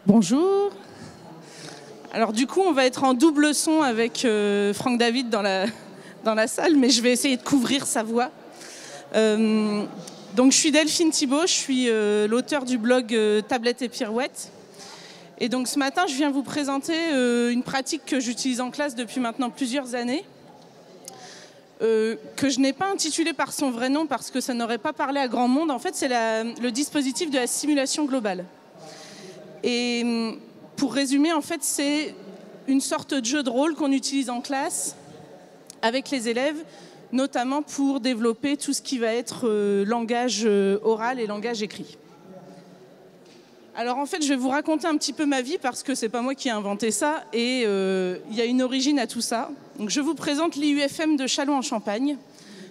Bonjour. Alors du coup, on va être en double son avec Franck David dans la salle, mais je vais essayer de couvrir sa voix. Donc je suis Delphine Thibault, je suis l'auteur du blog Tablettes et Pirouettes. Et donc ce matin, je viens vous présenter une pratique que j'utilise en classe depuis maintenant plusieurs années, que je n'ai pas intitulée par son vrai nom parce que ça n'aurait pas parlé à grand monde. En fait, c'est le dispositif de la simulation globale. Et pour résumer, en fait, c'est une sorte de jeu de rôle qu'on utilise en classe avec les élèves, notamment pour développer tout ce qui va être langage oral et langage écrit. Alors en fait, je vais vous raconter un petit peu ma vie parce que c'est pas moi qui ai inventé ça et il y a une origine à tout ça. Donc, je vous présente l'IUFM de Châlons-en-Champagne,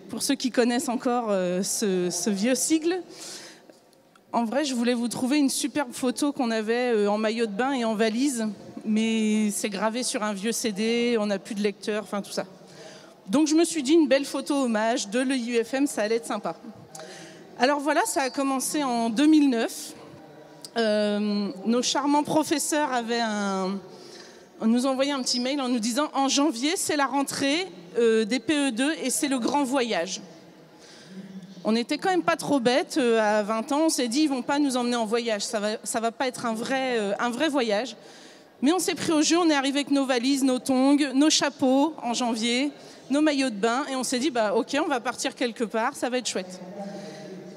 pour ceux qui connaissent encore ce vieux sigle. En vrai, je voulais vous trouver une superbe photo qu'on avait en maillot de bain et en valise, mais c'est gravé sur un vieux CD, on n'a plus de lecteur, enfin tout ça. Donc je me suis dit, une belle photo hommage de l'IUFM, ça allait être sympa. Alors voilà, ça a commencé en 2009. Nos charmants professeurs nous ont envoyé un petit mail en nous disant « En janvier, c'est la rentrée des PE2 et c'est le grand voyage ». On n'était quand même pas trop bêtes à 20 ans, on s'est dit ils vont pas nous emmener en voyage, ça va pas être un vrai voyage. Mais on s'est pris au jeu, on est arrivé avec nos valises, nos tongs, nos chapeaux en janvier, nos maillots de bain et on s'est dit bah ok, on va partir quelque part, ça va être chouette.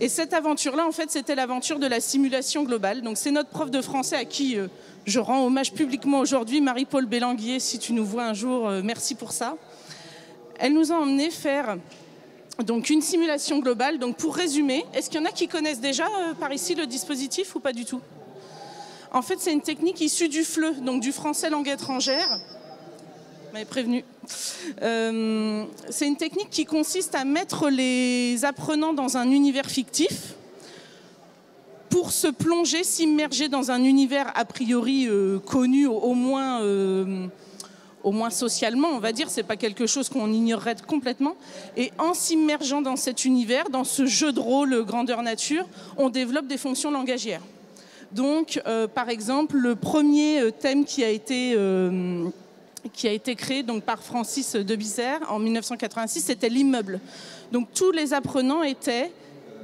Et cette aventure-là, en fait, c'était l'aventure de la simulation globale. Donc c'est notre prof de français à qui je rends hommage publiquement aujourd'hui, Marie-Paul Bélanguier, si tu nous vois un jour, merci pour ça. Elle nous a emmenés faire donc une simulation globale. Donc pour résumer, est-ce qu'il y en a qui connaissent déjà par ici le dispositif ou pas du tout? En fait, c'est une technique issue du FLE, donc du français langue étrangère. Vous m'avez prévenu. C'est une technique qui consiste à mettre les apprenants dans un univers fictif pour se plonger, s'immerger dans un univers a priori connu au moins socialement, on va dire, c'est pas quelque chose qu'on ignorerait complètement. Et en s'immergeant dans cet univers, dans ce jeu de rôle grandeur nature, on développe des fonctions langagières. Donc, par exemple, le premier thème qui a été créé donc, par Francis de Bizère en 1986, c'était l'immeuble. Donc, tous les apprenants étaient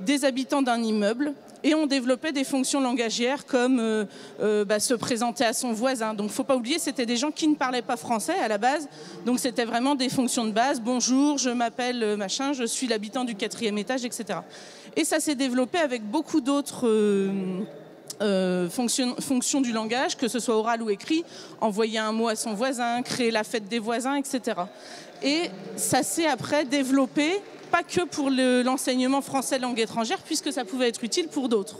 des habitants d'un immeuble. Et on développait des fonctions langagières comme se présenter à son voisin. Donc il ne faut pas oublier, c'était des gens qui ne parlaient pas français à la base. Donc c'était vraiment des fonctions de base. Bonjour, je m'appelle machin, je suis l'habitant du 4e étage, etc. Et ça s'est développé avec beaucoup d'autres fonctions du langage, que ce soit oral ou écrit, envoyer un mot à son voisin, créer la fête des voisins, etc. Et ça s'est après développé pas que pour l'enseignement français langue étrangère, puisque ça pouvait être utile pour d'autres.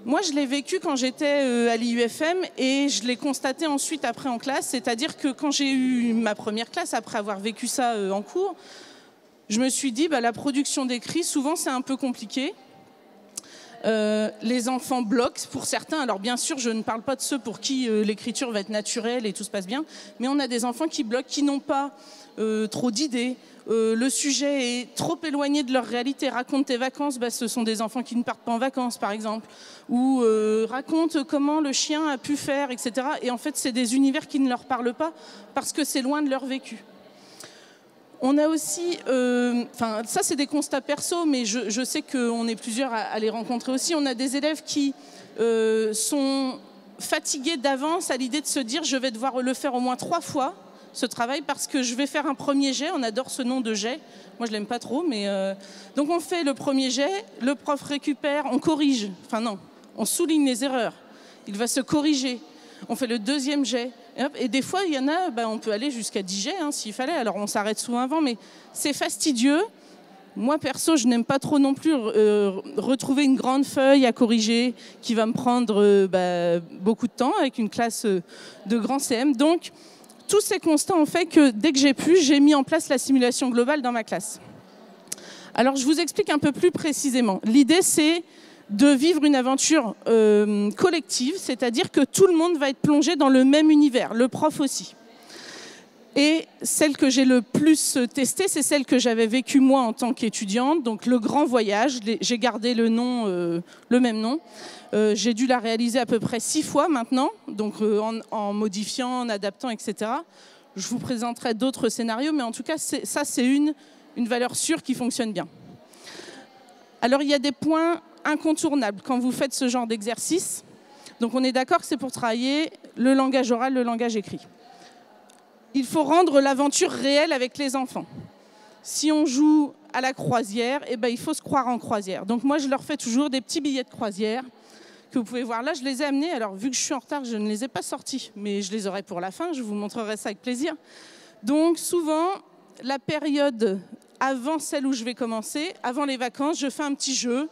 Moi, je l'ai vécu quand j'étais à l'IUFM et je l'ai constaté ensuite après en classe, c'est-à-dire que quand j'ai eu ma première classe, après avoir vécu ça en cours, je me suis dit, la production d'écrit, souvent c'est un peu compliqué. Les enfants bloquent pour certains. Alors bien sûr, je ne parle pas de ceux pour qui l'écriture va être naturelle et tout se passe bien, mais on a des enfants qui bloquent, qui n'ont pas trop d'idées. Le sujet est trop éloigné de leur réalité. Raconte tes vacances, ce sont des enfants qui ne partent pas en vacances, par exemple. Ou raconte comment le chien a pu faire, etc. Et en fait, c'est des univers qui ne leur parlent pas parce que c'est loin de leur vécu. On a aussi, ça c'est des constats perso, mais je sais qu'on est plusieurs à les rencontrer aussi. On a des élèves qui sont fatigués d'avance à l'idée de se dire je vais devoir le faire au moins 3 fois, ce travail, parce que je vais faire un premier jet. On adore ce nom de jet. Moi, je l'aime pas trop, mais... Donc, on fait le premier jet, le prof récupère, on corrige. Enfin, non, on souligne les erreurs. Il va se corriger. On fait le deuxième jet. Et des fois, il y en a, on peut aller jusqu'à 10 jets, s'il fallait. Alors, on s'arrête souvent avant, mais c'est fastidieux. Moi, perso, je n'aime pas trop non plus retrouver une grande feuille à corriger qui va me prendre beaucoup de temps avec une classe de grand CM. Donc, tous ces constats ont fait que dès que j'ai pu, j'ai mis en place la simulation globale dans ma classe. Alors, je vous explique un peu plus précisément. L'idée, c'est de vivre une aventure collective, c'est-à-dire que tout le monde va être plongé dans le même univers, le prof aussi. Et celle que j'ai le plus testée, c'est celle que j'avais vécue moi en tant qu'étudiante, donc le Grand Voyage. J'ai gardé le nom, le même nom. J'ai dû la réaliser à peu près 6 fois maintenant, donc en modifiant, en adaptant, etc. Je vous présenterai d'autres scénarios, mais en tout cas, ça c'est une valeur sûre qui fonctionne bien. Alors il y a des points incontournables quand vous faites ce genre d'exercice. Donc on est d'accord que c'est pour travailler le langage oral, le langage écrit. Il faut rendre l'aventure réelle avec les enfants. Si on joue à la croisière, eh ben, il faut se croire en croisière. Donc moi, je leur fais toujours des petits billets de croisière que vous pouvez voir. Là, je les ai amenés. Alors, vu que je suis en retard, je ne les ai pas sortis, mais je les aurai pour la fin. Je vous montrerai ça avec plaisir. Donc souvent, la période avant celle où je vais commencer, avant les vacances, je fais un petit jeu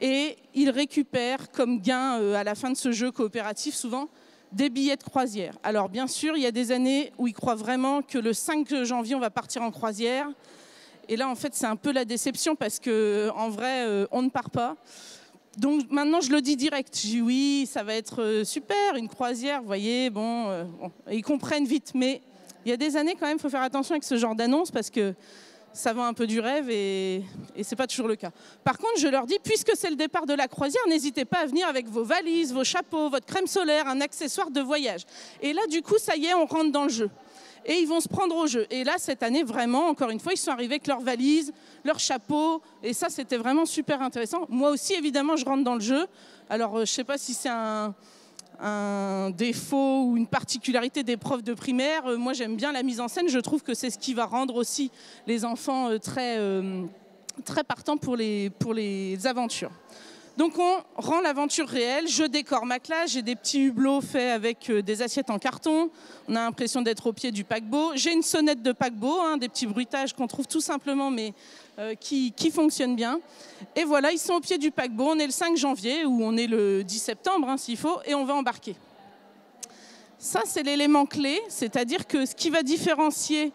et ils récupèrent comme gain à la fin de ce jeu coopératif, souvent, des billets de croisière. Alors bien sûr, il y a des années où ils croient vraiment que le 5 janvier, on va partir en croisière. Et là, en fait, c'est un peu la déception parce qu'en vrai, on ne part pas. Donc maintenant, je le dis direct. Je dis oui, ça va être super, une croisière, vous voyez, bon. Ils comprennent vite. Mais il y a des années, quand même, il faut faire attention avec ce genre d'annonce parce que ça vend un peu du rêve et ce n'est pas toujours le cas. Par contre, je leur dis, puisque c'est le départ de la croisière, n'hésitez pas à venir avec vos valises, vos chapeaux, votre crème solaire, un accessoire de voyage. Et là, du coup, ça y est, on rentre dans le jeu. Et ils vont se prendre au jeu. Et là, cette année, vraiment, encore une fois, ils sont arrivés avec leurs valises, leurs chapeaux. Et ça, c'était vraiment super intéressant. Moi aussi, évidemment, je rentre dans le jeu. Alors, je ne sais pas si c'est un défaut ou une particularité des profs de primaire. Moi, j'aime bien la mise en scène. Je trouve que c'est ce qui va rendre aussi les enfants très partants pour les aventures. Donc, on rend l'aventure réelle. Je décore ma classe. J'ai des petits hublots faits avec des assiettes en carton. On a l'impression d'être au pied du paquebot. J'ai une sonnette de paquebot, hein, des petits bruitages qu'on trouve tout simplement, mais qui fonctionnent bien. Et voilà, ils sont au pied du paquebot. On est le 5 janvier ou on est le 10 septembre, hein, s'il faut, et on va embarquer. Ça, c'est l'élément clé, c'est-à-dire que ce qui va différencier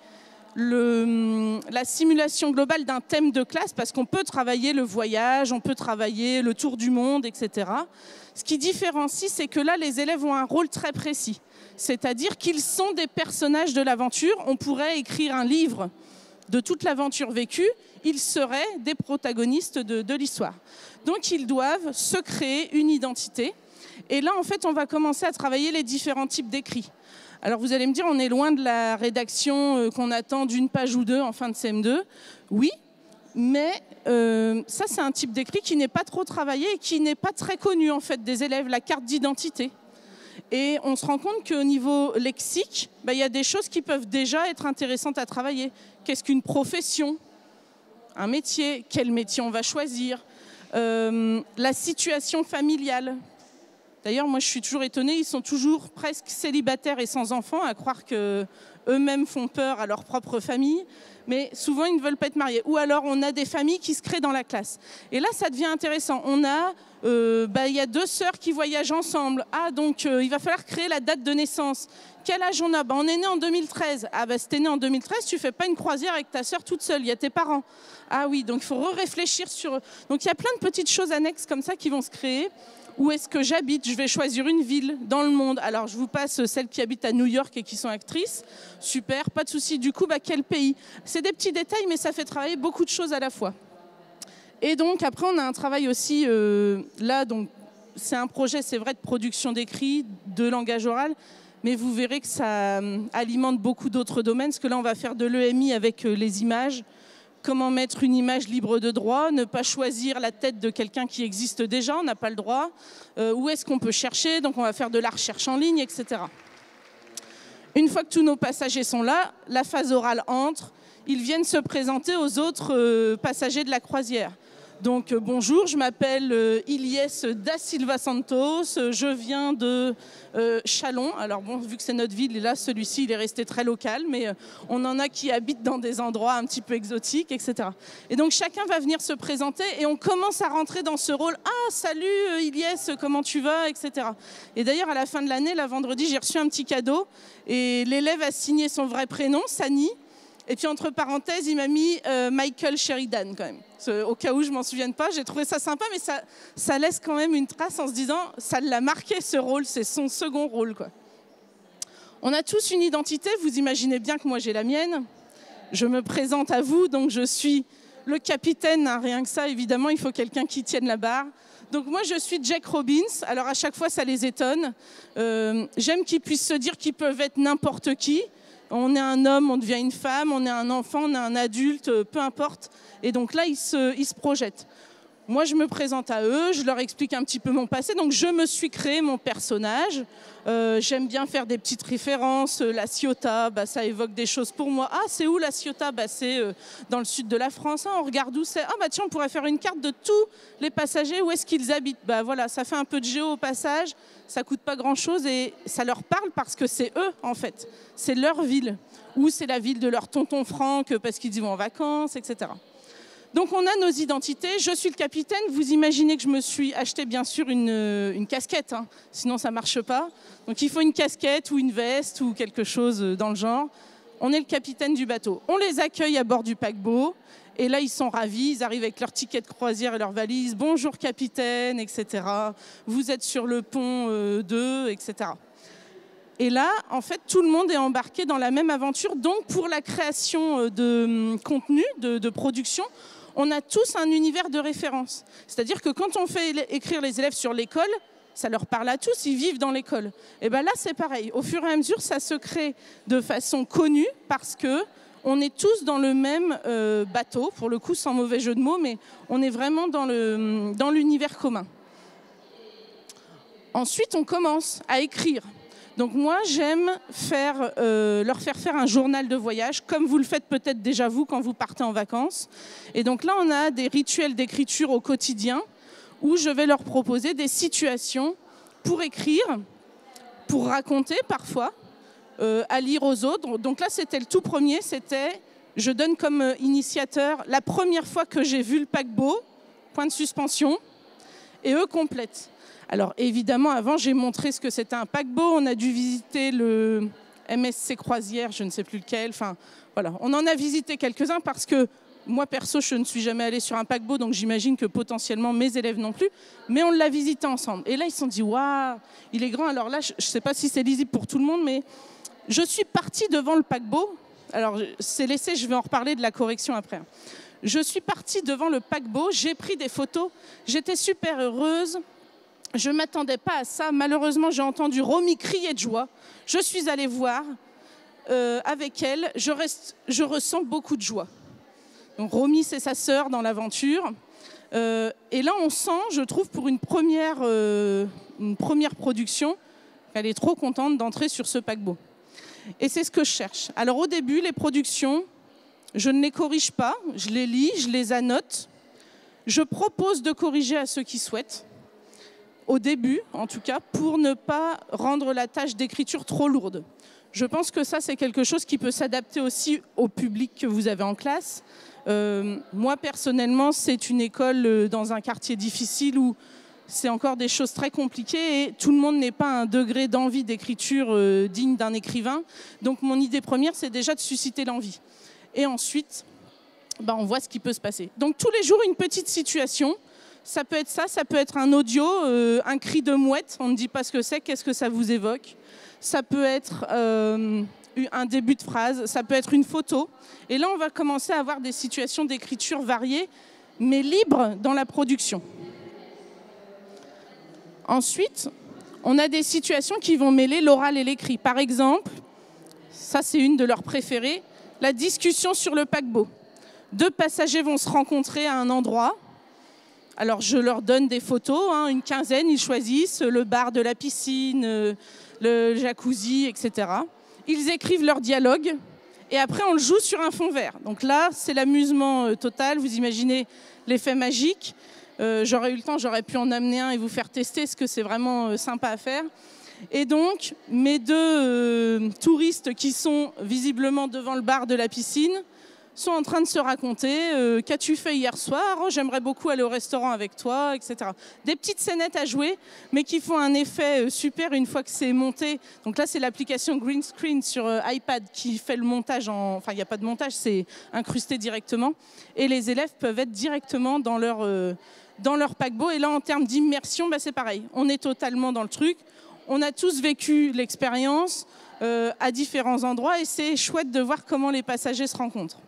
la simulation globale d'un thème de classe, parce qu'on peut travailler le voyage, on peut travailler le tour du monde, etc. Ce qui différencie, c'est que là, les élèves ont un rôle très précis. C'est-à-dire qu'ils sont des personnages de l'aventure. On pourrait écrire un livre de toute l'aventure vécue. Ils seraient des protagonistes de l'histoire. Donc, ils doivent se créer une identité. Et là, en fait, on va commencer à travailler les différents types d'écrits. Alors vous allez me dire, on est loin de la rédaction qu'on attend d'une page ou deux en fin de CM2. Oui, mais ça c'est un type d'écrit qui n'est pas trop travaillé et qui n'est pas très connu en fait des élèves, la carte d'identité. Et on se rend compte qu'au niveau lexique, il y a des choses qui peuvent déjà être intéressantes à travailler. Qu'est-ce qu'une profession? Un métier? Quel métier on va choisir? La situation familiale. D'ailleurs, moi, je suis toujours étonnée, ils sont toujours presque célibataires et sans enfants, à croire qu'eux-mêmes font peur à leur propre famille, mais souvent, ils ne veulent pas être mariés. Ou alors, on a des familles qui se créent dans la classe. Et là, ça devient intéressant. On a, y a 2 sœurs qui voyagent ensemble. Ah, donc, il va falloir créer la date de naissance. Quel âge on a? On est né en 2013. Ah, si t'es né en 2013, tu fais pas une croisière avec ta sœur toute seule, il y a tes parents. Ah oui, donc il faut réfléchir sur... Donc, il y a plein de petites choses annexes comme ça qui vont se créer. Où est-ce que j'habite? Je vais choisir une ville dans le monde. Alors, je vous passe celles qui habitent à New York et qui sont actrices. Super, pas de souci. Du coup, quel pays? C'est des petits détails, mais ça fait travailler beaucoup de choses à la fois. Et donc, après, on a un travail aussi, là, donc, c'est un projet, c'est vrai, de production d'écrit, de langage oral, mais vous verrez que ça alimente beaucoup d'autres domaines, parce que là, on va faire de l'EMI avec les images. Comment mettre une image libre de droit, ne pas choisir la tête de quelqu'un qui existe déjà, on n'a pas le droit. Où est-ce qu'on peut chercher? Donc on va faire de la recherche en ligne, etc. Une fois que tous nos passagers sont là, la phase orale entre, ils viennent se présenter aux autres passagers de la croisière. Donc bonjour, je m'appelle Ilyes da Silva Santos, je viens de Chalon. Alors bon, vu que c'est notre ville, et là celui-ci il est resté très local, mais on en a qui habitent dans des endroits un petit peu exotiques, etc. Et donc chacun va venir se présenter et on commence à rentrer dans ce rôle. Ah salut Ilyes, comment tu vas, etc. Et d'ailleurs à la fin de l'année, là vendredi, j'ai reçu un petit cadeau et l'élève a signé son vrai prénom, Sani. Et puis entre parenthèses, il m'a mis Michael Sheridan quand même. Au cas où je m'en souvienne pas, j'ai trouvé ça sympa, mais ça laisse quand même une trace en se disant, ça l'a marqué ce rôle, c'est son second rôle, quoi. On a tous une identité, vous imaginez bien que moi j'ai la mienne. Je me présente à vous, donc je suis le capitaine, hein, rien que ça, évidemment, il faut quelqu'un qui tienne la barre. Donc moi je suis Jack Robbins, alors à chaque fois ça les étonne. J'aime qu'ils puissent se dire qu'ils peuvent être n'importe qui. On est un homme, on devient une femme, on est un enfant, on est un adulte, peu importe. Et donc là ils se projettent. Moi, je me présente à eux, je leur explique un petit peu mon passé. Donc, je me suis créé mon personnage. J'aime bien faire des petites références. La Ciotat, bah, ça évoque des choses pour moi. Ah, c'est où la Ciotat? Bah, c'est dans le sud de la France. Ah, on regarde où c'est. Ah, bah tiens, on pourrait faire une carte de tous les passagers. Où est-ce qu'ils habitent? Bah, voilà, ça fait un peu de géo au passage. Ça coûte pas grand-chose et ça leur parle parce que c'est eux, en fait. C'est leur ville. Ou c'est la ville de leur tonton Franck parce qu'ils y vont en vacances, etc. Donc on a nos identités, je suis le capitaine, vous imaginez que je me suis acheté bien sûr une casquette, hein, sinon ça ne marche pas. Donc il faut une casquette ou une veste ou quelque chose dans le genre. On est le capitaine du bateau. On les accueille à bord du paquebot et là ils sont ravis, ils arrivent avec leur ticket de croisière et leur valise. Bonjour capitaine, etc. Vous êtes sur le pont 2, etc. Et là, en fait, tout le monde est embarqué dans la même aventure. Donc pour la création de contenu, de production, on a tous un univers de référence. C'est-à-dire que quand on fait écrire les élèves sur l'école, ça leur parle à tous, ils vivent dans l'école. Et bien là, c'est pareil. Au fur et à mesure, ça se crée de façon connue parce qu'on est tous dans le même bateau, pour le coup, sans mauvais jeu de mots, mais on est vraiment dans l'univers commun. Ensuite, on commence à écrire. Donc moi, j'aime leur faire faire un journal de voyage, comme vous le faites peut-être déjà vous quand vous partez en vacances. Et donc là, on a des rituels d'écriture au quotidien où je vais leur proposer des situations pour écrire, pour raconter parfois, à lire aux autres. Donc là, c'était le tout premier, c'était, je donne comme initiateur la première fois que j'ai vu le paquebot, point de suspension, et eux complètent. Alors évidemment, avant, j'ai montré ce que c'était un paquebot. On a dû visiter le MSC Croisière, je ne sais plus lequel. Enfin, voilà. On en a visité quelques-uns parce que moi, perso, je ne suis jamais allée sur un paquebot, donc j'imagine que potentiellement mes élèves non plus. Mais on l'a visité ensemble. Et là, ils se sont dit, waouh, il est grand. Alors là, je ne sais pas si c'est lisible pour tout le monde, mais je suis partie devant le paquebot. Alors, c'est laissé, je vais en reparler de la correction après. Je suis partie devant le paquebot, j'ai pris des photos, j'étais super heureuse. Je ne m'attendais pas à ça. Malheureusement, j'ai entendu Romy crier de joie. Je suis allée voir avec elle. Je ressens beaucoup de joie. Donc, Romy, c'est sa sœur dans l'aventure. Et là, on sent, je trouve, pour une première production, qu'elle est trop contente d'entrer sur ce paquebot. Et c'est ce que je cherche. Alors, au début, les productions, je ne les corrige pas. Je les lis, je les annote. Je propose de corriger à ceux qui souhaitent. Au début, en tout cas, pour ne pas rendre la tâche d'écriture trop lourde. Je pense que ça, c'est quelque chose qui peut s'adapter aussi au public que vous avez en classe. Moi, personnellement, c'est une école dans un quartier difficile où c'est encore des choses très compliquées et tout le monde n'est pas à un degré d'envie d'écriture digne d'un écrivain. Donc, mon idée première, c'est déjà de susciter l'envie. Et ensuite, on voit ce qui peut se passer. Donc, tous les jours, une petite situation. Ça peut être ça peut être un audio, un cri de mouette, on ne dit pas ce que c'est, qu'est-ce que ça vous évoque. Ça peut être un début de phrase, ça peut être une photo. Et là, on va commencer à avoir des situations d'écriture variées, mais libres dans la production. Ensuite, on a des situations qui vont mêler l'oral et l'écrit. Par exemple, ça c'est une de leurs préférées, la discussion sur le paquebot. Deux passagers vont se rencontrer à un endroit. Alors, je leur donne des photos, hein, une quinzaine, ils choisissent le bar de la piscine, le jacuzzi, etc. Ils écrivent leur dialogue et après, on le joue sur un fond vert. Donc là, c'est l'amusement total. Vous imaginez l'effet magique. J'aurais eu le temps, j'aurais pu en amener un et vous faire tester, parce que c'est vraiment sympa à faire. Et donc, mes deux touristes qui sont visiblement devant le bar de la piscine sont en train de se raconter qu'as-tu fait hier soir, oh, j'aimerais beaucoup aller au restaurant avec toi, etc. Des petites scénettes à jouer, mais qui font un effet super une fois que c'est monté. Donc là, c'est l'application Green Screen sur iPad qui fait le montage. Enfin, il n'y a pas de montage, c'est incrusté directement. Et les élèves peuvent être directement dans leur paquebot. Et là, en termes d'immersion, c'est pareil. On est totalement dans le truc. On a tous vécu l'expérience. à différents endroits et c'est chouette de voir comment les passagers se rencontrent.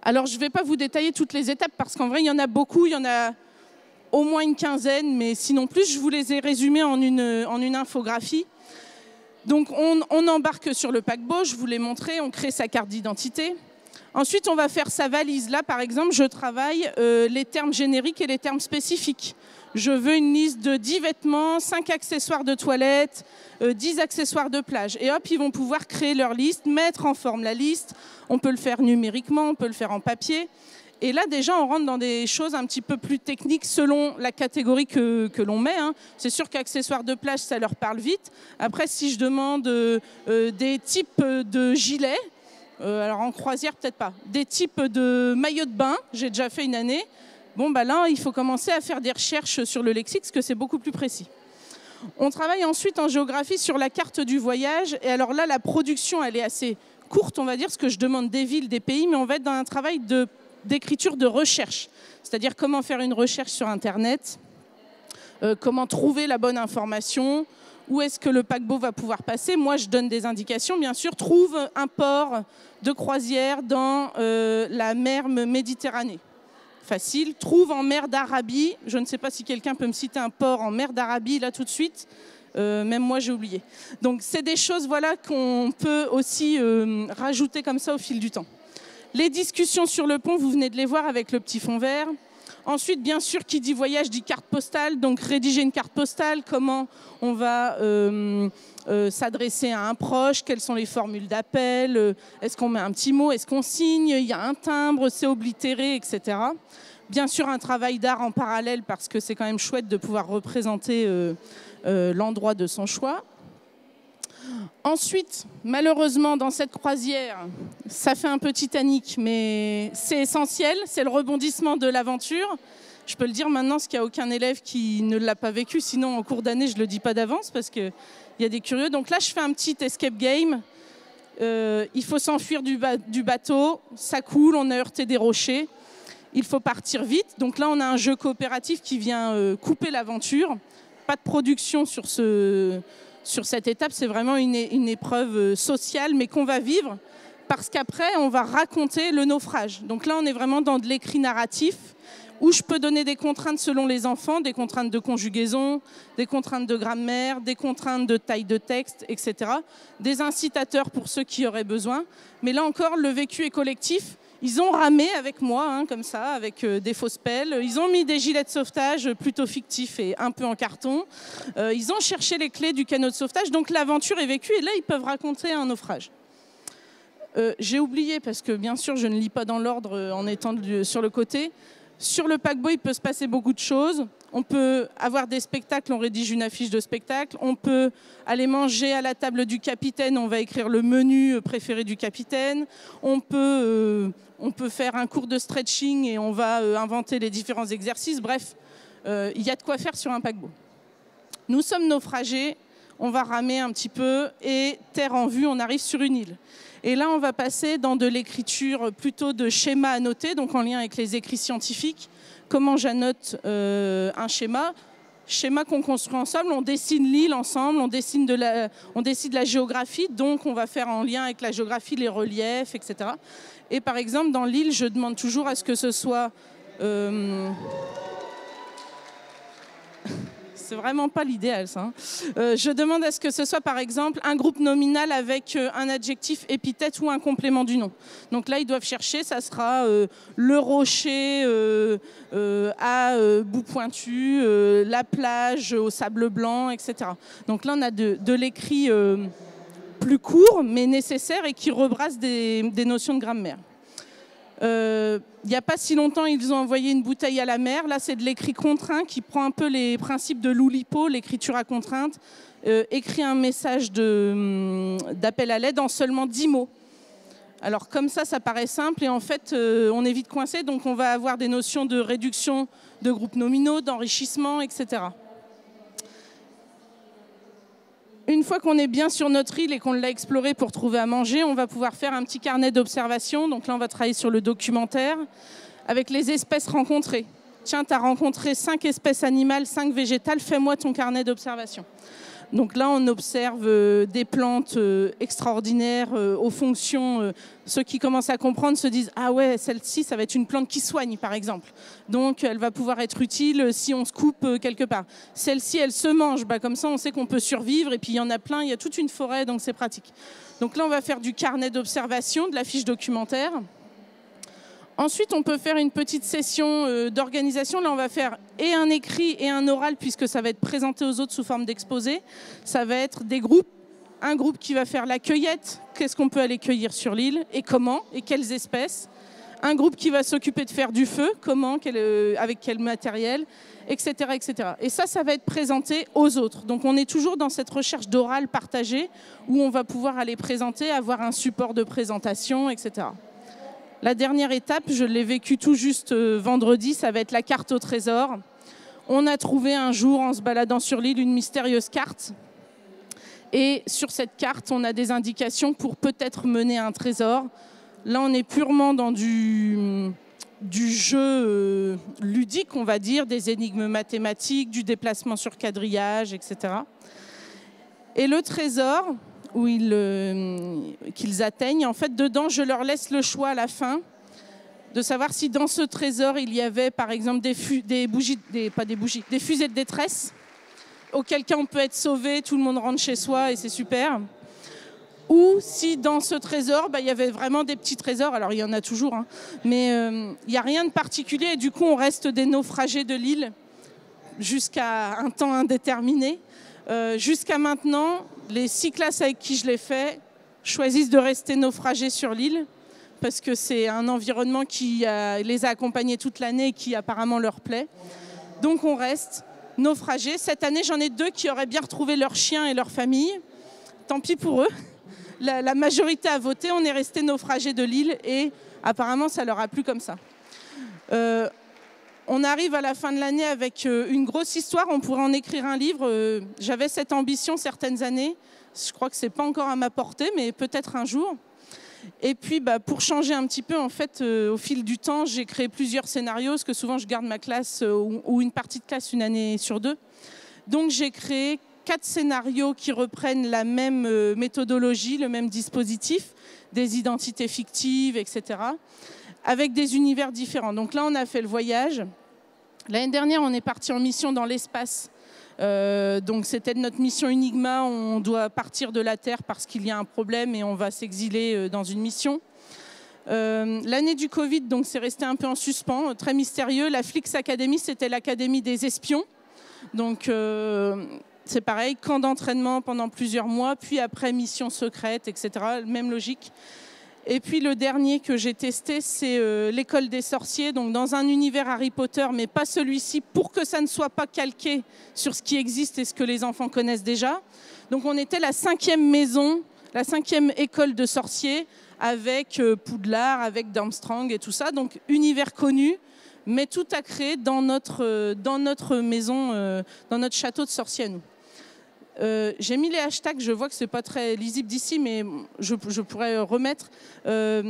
Alors je ne vais pas vous détailler toutes les étapes parce qu'en vrai il y en a beaucoup, il y en a au moins une quinzaine, mais sinon plus, je vous les ai résumées en une infographie. Donc on embarque sur le paquebot, je vous l'ai montré, on crée sa carte d'identité. Ensuite, on va faire sa valise. Là, par exemple, je travaille les termes génériques et les termes spécifiques. Je veux une liste de 10 vêtements, 5 accessoires de toilette, 10 accessoires de plage. Et hop, ils vont pouvoir créer leur liste, mettre en forme la liste. On peut le faire numériquement, on peut le faire en papier. Et là, déjà, on rentre dans des choses un petit peu plus techniques selon la catégorie que l'on met. Hein. C'est sûr qu'accessoires de plage, ça leur parle vite. Après, si je demande des types de gilets, alors en croisière, peut-être pas, des types de maillots de bain, j'ai déjà fait une année, bon, bah là, il faut commencer à faire des recherches sur le lexique, parce que c'est beaucoup plus précis. On travaille ensuite en géographie sur la carte du voyage. Et alors là, la production, elle est assez courte, on va dire, parce que je demande des villes, des pays, mais on va être dans un travail d'écriture de recherche, c'est-à-dire comment faire une recherche sur Internet, comment trouver la bonne information, où est-ce que le paquebot va pouvoir passer. Moi, je donne des indications, bien sûr. Trouve un port de croisière dans la mer Méditerranée. Facile. Trouve en mer d'Arabie. Je ne sais pas si quelqu'un peut me citer un port en mer d'Arabie, là, tout de suite. Même moi, j'ai oublié. Donc, c'est des choses voilà, qu'on peut aussi rajouter comme ça au fil du temps. Les discussions sur le pont, vous venez de les voir avec le petit fond vert. Ensuite, bien sûr, qui dit voyage dit carte postale. Donc, rédiger une carte postale, comment on va s'adresser à un proche, quelles sont les formules d'appel, est-ce qu'on met un petit mot, est-ce qu'on signe, il y a un timbre, c'est oblitéré, etc. Bien sûr, un travail d'art en parallèle parce que c'est quand même chouette de pouvoir représenter l'endroit de son choix. Ensuite, malheureusement, dans cette croisière, ça fait un peu Titanic, mais c'est essentiel, c'est le rebondissement de l'aventure. Je peux le dire maintenant, parce qu'il n'y a aucun élève qui ne l'a pas vécu, sinon en cours d'année, je ne le dis pas d'avance, parce qu'il y a des curieux. Donc là, je fais un petit escape game. Il faut s'enfuir du bateau, ça coule, on a heurté des rochers. Il faut partir vite. Donc là, on a un jeu coopératif qui vient couper l'aventure. Pas de production sur cette étape, c'est vraiment une épreuve sociale, mais qu'on va vivre parce qu'après, on va raconter le naufrage. Donc là, on est vraiment dans de l'écrit narratif où je peux donner des contraintes selon les enfants, des contraintes de conjugaison, des contraintes de grammaire, des contraintes de taille de texte, etc. Des incitateurs pour ceux qui auraient besoin. Mais là encore, le vécu est collectif. Ils ont ramé avec moi, hein, comme ça, avec des fausses pelles. Ils ont mis des gilets de sauvetage plutôt fictifs et un peu en carton. Ils ont cherché les clés du canot de sauvetage. Donc l'aventure est vécue et là, ils peuvent raconter un naufrage. J'ai oublié, parce que bien sûr, je ne lis pas dans l'ordre en étant sur le côté. Sur le paquebot, il peut se passer beaucoup de choses. On peut avoir des spectacles, on rédige une affiche de spectacle. On peut aller manger à la table du capitaine, on va écrire le menu préféré du capitaine. On peut faire un cours de stretching et on va inventer les différents exercices. Bref, il y a de quoi faire sur un paquebot. Nous sommes naufragés, on va ramer un petit peu et terre en vue, on arrive sur une île. Et là, on va passer dans de l'écriture plutôt de schéma annoté, donc en lien avec les écrits scientifiques. Comment j'annote un schéma qu'on construit ensemble, on dessine l'île ensemble, on décide de la géographie, donc on va faire en lien avec la géographie les reliefs, etc. Et par exemple, dans l'île, je demande toujours à ce que ce soit... C'est vraiment pas l'idéal, ça. Hein. Je demande à ce que ce soit, par exemple, un groupe nominal avec un adjectif épithète ou un complément du nom. Donc là, ils doivent chercher, ça sera le rocher à bout pointu, la plage au sable blanc, etc. Donc là, on a de l'écrit plus court, mais nécessaire et qui rebrasse des notions de grammaire. Il n'y a pas si longtemps, ils ont envoyé une bouteille à la mer. Là, c'est de l'écrit contraint qui prend un peu les principes de l'Oulipo, l'écriture à contrainte. Écrit un message d'appel à l'aide en seulement 10 mots. Alors comme ça paraît simple et en fait, on est vite coincé. Donc on va avoir des notions de réduction de groupes nominaux, d'enrichissement, etc. Une fois qu'on est bien sur notre île et qu'on l'a exploré pour trouver à manger, on va pouvoir faire un petit carnet d'observation. Donc là, on va travailler sur le documentaire avec les espèces rencontrées. Tiens, tu as rencontré 5 espèces animales, 5 végétales, fais-moi ton carnet d'observation. Donc là, on observe des plantes extraordinaires aux fonctions. Ceux qui commencent à comprendre se disent « Ah ouais, celle-ci, ça va être une plante qui soigne, par exemple. Donc, elle va pouvoir être utile si on se coupe quelque part. Celle-ci, elle se mange. Bah, comme ça, on sait qu'on peut survivre. Et puis, il y en a plein. Il y a toute une forêt, donc c'est pratique. » Donc là, on va faire du carnet d'observation, de la fiche documentaire. Ensuite, on peut faire une petite session d'organisation. Là, on va faire et un écrit et un oral, puisque ça va être présenté aux autres sous forme d'exposé. Ça va être des groupes. Un groupe qui va faire la cueillette. Qu'est-ce qu'on peut aller cueillir sur l'île et comment et quelles espèces. Un groupe qui va s'occuper de faire du feu. Comment, avec quel matériel, etc., etc. Et ça va être présenté aux autres. Donc, on est toujours dans cette recherche d'oral partagé où on va pouvoir aller présenter, avoir un support de présentation, etc. La dernière étape, je l'ai vécue tout juste vendredi, ça va être la carte au trésor. On a trouvé un jour, en se baladant sur l'île, une mystérieuse carte. Et sur cette carte, on a des indications pour peut-être mener un trésor. Là, on est purement dans du jeu ludique, on va dire, des énigmes mathématiques, du déplacement sur quadrillage, etc. Et le trésor qu'ils atteignent, en fait, dedans, je leur laisse le choix à la fin de savoir si dans ce trésor, il y avait, par exemple, des fusées de détresse, auquel cas on peut être sauvé, tout le monde rentre chez soi et c'est super. Ou si dans ce trésor, il y avait vraiment des petits trésors, alors il y en a toujours, hein, mais il n'y a rien de particulier et du coup, on reste des naufragés de l'île jusqu'à un temps indéterminé. Jusqu'à maintenant, les 6 classes avec qui je l'ai fait choisissent de rester naufragés sur l'île parce que c'est un environnement qui les a accompagnés toute l'année et qui apparemment leur plaît. Donc on reste naufragés. Cette année, j'en ai 2 qui auraient bien retrouvé leurs chiens et leur famille. Tant pis pour eux. La majorité a voté, on est resté naufragés de l'île et apparemment ça leur a plu comme ça. On arrive à la fin de l'année avec une grosse histoire, on pourrait en écrire un livre. J'avais cette ambition certaines années, je crois que ce n'est pas encore à ma portée, mais peut-être un jour. Et puis pour changer un petit peu, en fait, au fil du temps, j'ai créé plusieurs scénarios, parce que souvent je garde ma classe ou une partie de classe une année sur 2. Donc j'ai créé 4 scénarios qui reprennent la même méthodologie, le même dispositif, des identités fictives, etc., avec des univers différents. Donc là, on a fait le voyage. L'année dernière, on est parti en mission dans l'espace. Donc c'était notre mission Enigma. On doit partir de la Terre parce qu'il y a un problème et on va s'exiler dans une mission. L'année du Covid, donc c'est resté un peu en suspens, très mystérieux. La Flix Academy, c'était l'académie des espions. Donc c'est pareil, camp d'entraînement pendant plusieurs mois, puis après mission secrète, etc. Même logique. Et puis le dernier que j'ai testé, c'est l'école des sorciers, donc dans un univers Harry Potter, mais pas celui-ci, pour que ça ne soit pas calqué sur ce qui existe et ce que les enfants connaissent déjà. Donc on était la 5e maison, la 5e école de sorciers, avec Poudlard, avec Durmstrang et tout ça, donc univers connu, mais tout à créer dans notre maison, dans notre château de sorciers à nous. J'ai mis les hashtags, je vois que ce n'est pas très lisible d'ici, mais je pourrais remettre.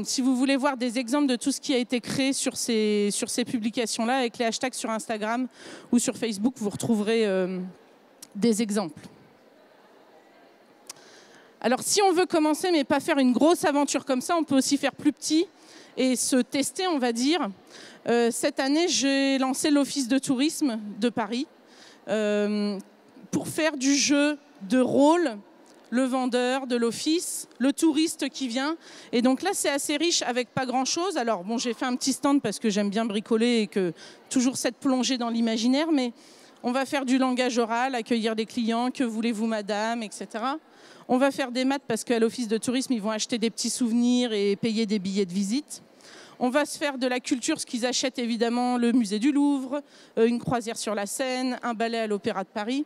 Si vous voulez voir des exemples de tout ce qui a été créé sur ces publications-là, avec les hashtags sur Instagram ou sur Facebook, vous retrouverez des exemples. Alors, si on veut commencer, mais pas faire une grosse aventure comme ça, on peut aussi faire plus petit et se tester, on va dire. Cette année, j'ai lancé l'Office de tourisme de Paris. Pour faire du jeu de rôle, le vendeur de l'office, le touriste qui vient. Et donc là, c'est assez riche avec pas grand-chose. Alors bon, j'ai fait un petit stand parce que j'aime bien bricoler et que toujours cette plongée dans l'imaginaire, mais on va faire du langage oral, accueillir des clients, que voulez-vous madame, etc. On va faire des maths parce qu'à l'office de tourisme, ils vont acheter des petits souvenirs et payer des billets de visite. On va se faire de la culture, ce qu'ils achètent évidemment, le musée du Louvre, une croisière sur la Seine, un ballet à l'Opéra de Paris.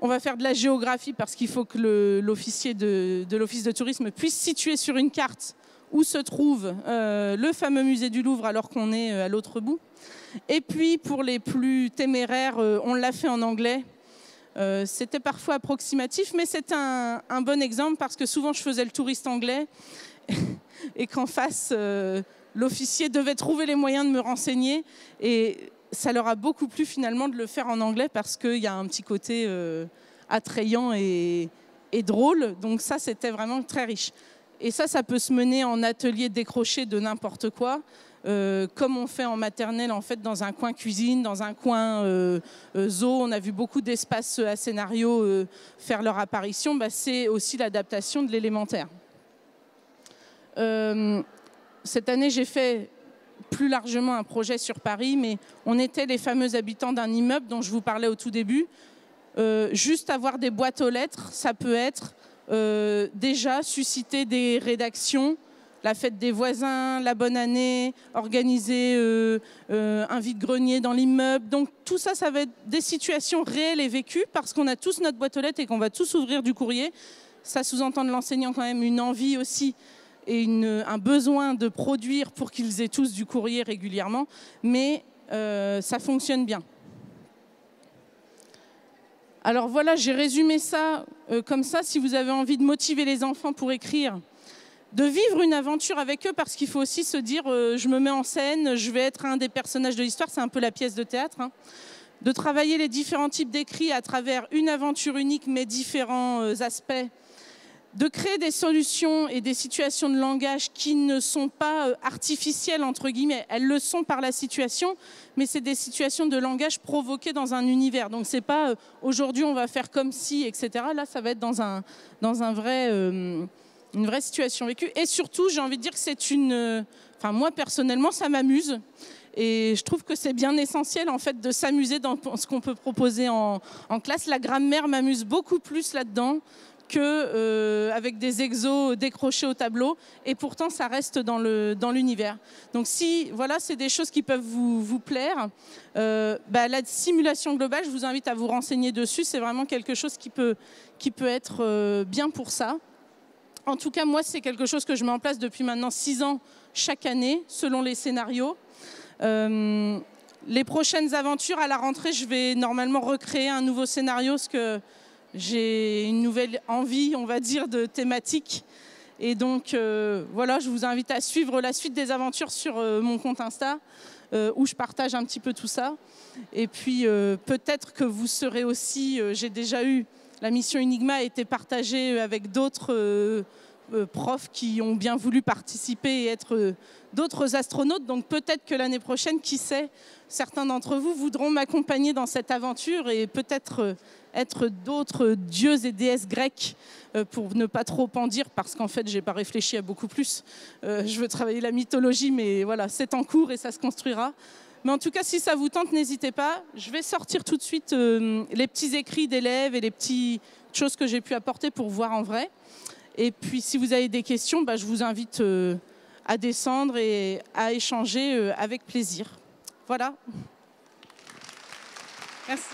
On va faire de la géographie parce qu'il faut que l'officier de l'office de tourisme puisse situer sur une carte où se trouve le fameux musée du Louvre alors qu'on est à l'autre bout. Et puis pour les plus téméraires, on l'a fait en anglais. C'était parfois approximatif, mais c'est un bon exemple parce que souvent je faisais le touriste anglais et qu'en face... l'officier devait trouver les moyens de me renseigner et ça leur a beaucoup plu finalement de le faire en anglais parce qu'il y a un petit côté attrayant et drôle. Donc ça, c'était vraiment très riche. Et ça peut se mener en atelier décroché de n'importe quoi, comme on fait en maternelle, en fait, dans un coin cuisine, dans un coin zoo. On a vu beaucoup d'espaces à scénario faire leur apparition. Bah, c'est aussi l'adaptation de l'élémentaire. Cette année, j'ai fait plus largement un projet sur Paris, mais on était les fameux habitants d'un immeuble dont je vous parlais au tout début. Juste avoir des boîtes aux lettres, ça peut être déjà susciter des rédactions, la fête des voisins, la bonne année, organiser un vide-grenier dans l'immeuble. Donc tout ça, ça va être des situations réelles et vécues parce qu'on a tous notre boîte aux lettres et qu'on va tous ouvrir du courrier. Ça sous-entend de l'enseignant quand même une envie aussi et un besoin de produire pour qu'ils aient tous du courrier régulièrement, mais ça fonctionne bien. Alors voilà, j'ai résumé ça comme ça. Si vous avez envie de motiver les enfants pour écrire, de vivre une aventure avec eux, parce qu'il faut aussi se dire je me mets en scène, je vais être un des personnages de l'histoire, c'est un peu la pièce de théâtre, hein. De travailler les différents types d'écrits à travers une aventure unique mais différents aspects, de créer des solutions et des situations de langage qui ne sont pas artificielles, entre guillemets. Elles le sont par la situation, mais c'est des situations de langage provoquées dans un univers. Donc c'est pas aujourd'hui on va faire comme si, etc. Là, ça va être dans un vrai, une vraie situation vécue. Et surtout, j'ai envie de dire que c'est enfin moi personnellement, ça m'amuse. Et je trouve que c'est bien essentiel en fait de s'amuser dans ce qu'on peut proposer en classe. La grammaire m'amuse beaucoup plus là-dedans qu'avec des exos décrochés au tableau, et pourtant ça reste dans l'univers. Donc si, voilà, c'est des choses qui peuvent vous plaire, la simulation globale, je vous invite à vous renseigner dessus, c'est vraiment quelque chose qui peut être bien pour ça. En tout cas, moi, c'est quelque chose que je mets en place depuis maintenant 6 ans, chaque année, selon les scénarios. Les prochaines aventures, à la rentrée, je vais normalement recréer un nouveau scénario, parce que j'ai une nouvelle envie, on va dire, de thématique. Et donc, voilà, je vous invite à suivre la suite des aventures sur mon compte Insta, où je partage un petit peu tout ça. Et puis, peut-être que vous serez aussi... j'ai déjà eu... La mission Enigma a été partagée avec d'autres profs qui ont bien voulu participer et être d'autres astronautes. Donc, peut-être que l'année prochaine, qui sait, certains d'entre vous voudront m'accompagner dans cette aventure et peut-être... être d'autres dieux et déesses grecs, pour ne pas trop en dire, parce qu'en fait, je n'ai pas réfléchi à beaucoup plus. Je veux travailler la mythologie, mais voilà, c'est en cours et ça se construira. Mais en tout cas, si ça vous tente, n'hésitez pas. Je vais sortir tout de suite les petits écrits d'élèves et les petites choses que j'ai pu apporter pour voir en vrai. Et puis, si vous avez des questions, je vous invite à descendre et à échanger avec plaisir. Voilà. Merci.